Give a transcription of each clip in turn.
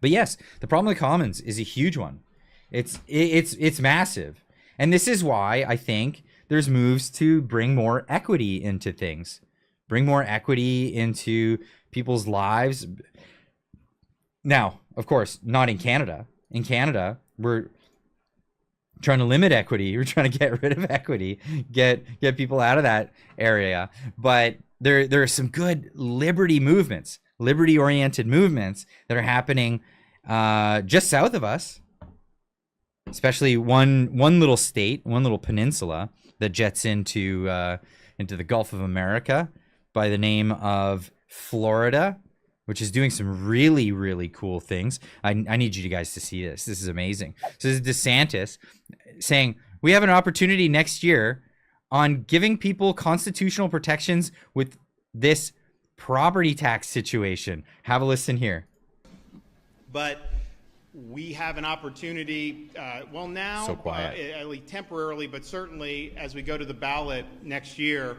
But yes, the problem with commons is a huge one. It's massive. And this is why I think there's moves to bring more equity into things. Bring more equity into people's lives. Now, of course, not in Canada. In Canada, we're trying to limit equity. We're trying to get rid of equity, get people out of that area. But there are some good liberty movements, liberty-oriented movements that are happening just south of us, especially one little state, one little peninsula that jets into the Gulf of America by the name of Florida, which is doing some really, really cool things. I need you guys to see this. This is amazing. So this is DeSantis saying, we have an opportunity next year on giving people constitutional protections with this property tax situation. Have a listen here. But we have an opportunity, well now, so quiet. At least temporarily, but certainly as we go to the ballot next year,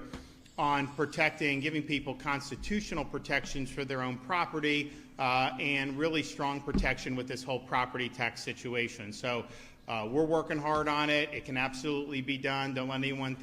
on protecting, giving people constitutional protections for their own property and really strong protection with this whole property tax situation. So we're working hard on it. It can absolutely be done. Don't let anyone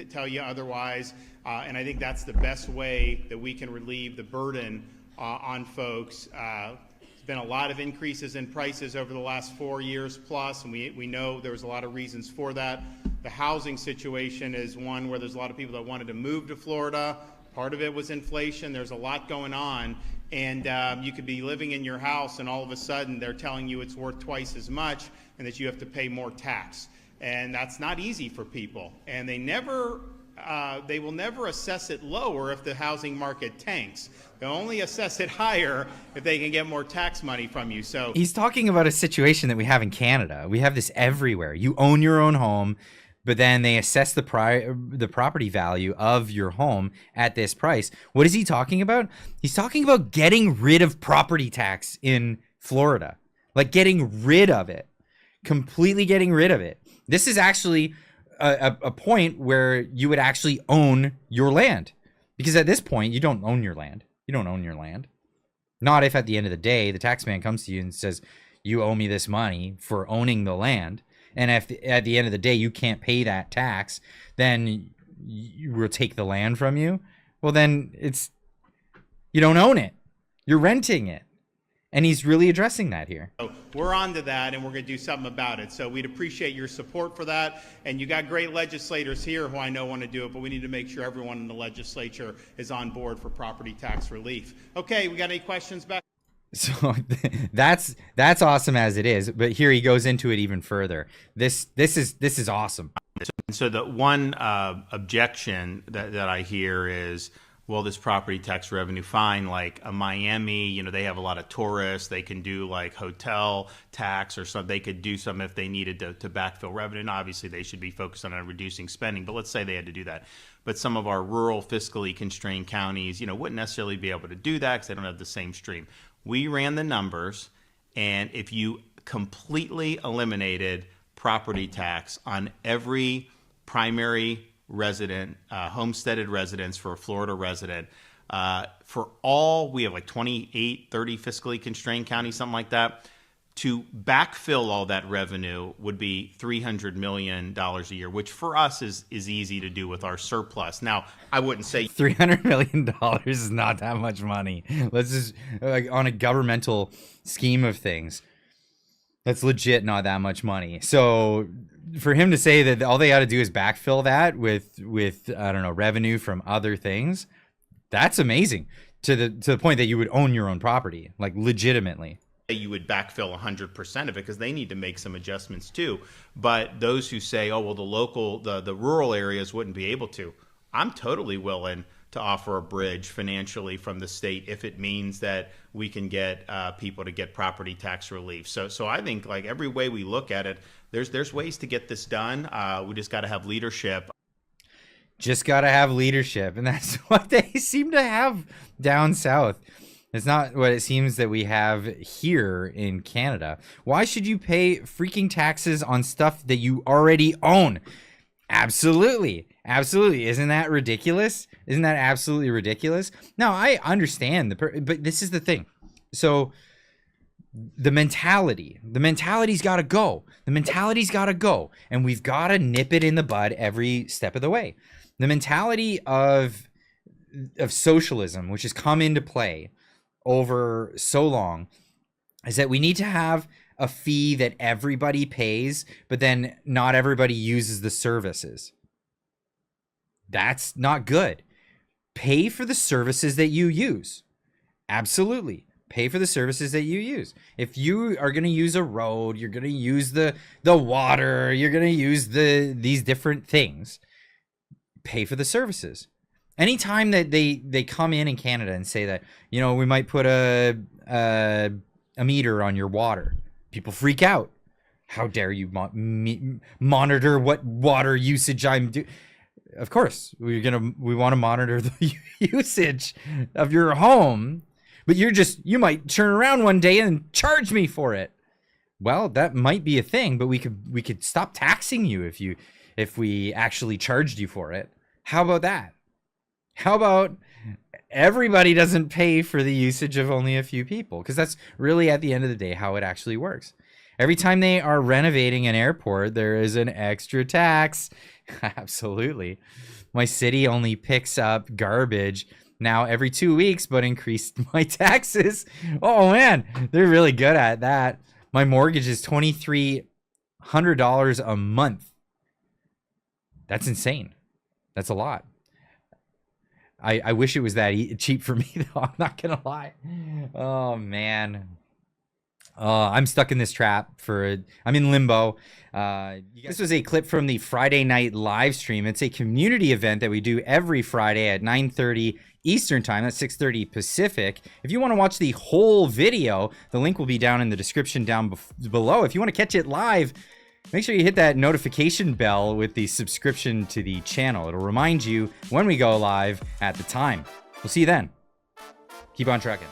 tell you otherwise. And I think that's the best way that we can relieve the burden on folks. There's been a lot of increases in prices over the last 4 years plus, and we know there's a lot of reasons for that. The housing situation is one where there's a lot of people that wanted to move to Florida. Part of it was inflation. There's a lot going on. And you could be living in your house and all of a sudden they're telling you it's worth twice as much and that you have to pay more tax. And that's not easy for people. And they will never assess it lower if the housing market tanks. They'll only assess it higher if they can get more tax money from you. So he's talking about a situation that we have in Canada. We have this everywhere. You own your own home, but then they assess the property value of your home at this price. What is he talking about? He's talking about getting rid of property tax in Florida, like getting rid of it, completely getting rid of it. This is actually a point where you would actually own your land, because at this point you don't own your land. You don't own your land. Not if at the end of the day the tax man comes to you and says, you owe me this money for owning the land. And if at the end of the day you can't pay that tax, then you will take the land from you. Well, then you don't own it. You're renting it. And he's really addressing that here. So we're on to that, and we're going to do something about it. So we'd appreciate your support for that. And you got great legislators here who I know want to do it, but we need to make sure everyone in the legislature is on board for property tax relief. Okay, we got any questions back? So that's awesome as it is, but here he goes into it even further. This is awesome. So the one objection that I hear is, well, this property tax revenue, fine, like a Miami, they have a lot of tourists. They can do like hotel tax or something. They could do something if they needed to backfill revenue. And obviously they should be focused on reducing spending, but let's say they had to do that. But some of our rural, fiscally constrained counties, wouldn't necessarily be able to do that because they don't have the same stream. We ran the numbers, and if you completely eliminated property tax on every primary resident, homesteaded residence for a Florida resident, for all, we have like 28, 30 fiscally constrained counties, something like that. To backfill all that revenue would be $300 million a year, which for us is easy to do with our surplus. Now, I wouldn't say $300 million is not that much money. Let's just, like, on a governmental scheme of things, that's legit not that much money. So for him to say that all they got to do is backfill that with I don't know, revenue from other things, that's amazing. To the point that you would own your own property, like legitimately. You would backfill 100% of it because they need to make some adjustments too. But those who say, oh, well, the rural areas wouldn't be able to, I'm totally willing to offer a bridge financially from the state if it means that we can get people to get property tax relief. So I think, like, every way we look at it, there's ways to get this done. We just got to have leadership. Just got to have leadership. And that's what they seem to have down south. It's not what it seems that we have here in Canada. Why should you pay freaking taxes on stuff that you already own? Absolutely. Absolutely. Isn't that ridiculous? Isn't that absolutely ridiculous? Now, I understand, but this is the thing. So the mentality's got to go. The mentality's got to go, and we've got to nip it in the bud every step of the way. The mentality of socialism, which has come into play over so long, is that we need to have a fee that everybody pays, but then not everybody uses the services. That's not good. Pay for the services that you use. Absolutely. Pay for the services that you use. If you are going to use a road, you're going to use the water, you're going to use these different things. Pay for the services. Anytime that they come in Canada and say that, you know, we might put a meter on your water, people freak out. How dare you monitor what water usage I'm doing? Of course, we want to monitor the usage of your home, but you might turn around one day and charge me for it. Well, that might be a thing, but we could stop taxing you if we actually charged you for it. How about that? How about everybody doesn't pay for the usage of only a few people? Because that's really, at the end of the day, how it actually works. Every time they are renovating an airport, there is an extra tax. Absolutely. My city only picks up garbage now every 2 weeks, but increased my taxes. Oh man, they're really good at that. My mortgage is $2,300 a month. That's insane. That's a lot. I wish it was that cheap for me, though. I'm not gonna lie. Oh man. I'm stuck in this trap I'm in limbo. This was a clip from the Friday night live stream. It's a community event that we do every Friday at 9:30 Eastern time. That's 6:30 Pacific. If you want to watch the whole video, the link will be down in the description down below. If you want to catch it live, make sure you hit that notification bell with the subscription to the channel. It'll remind you when we go live at the time. We'll see you then. Keep on trucking.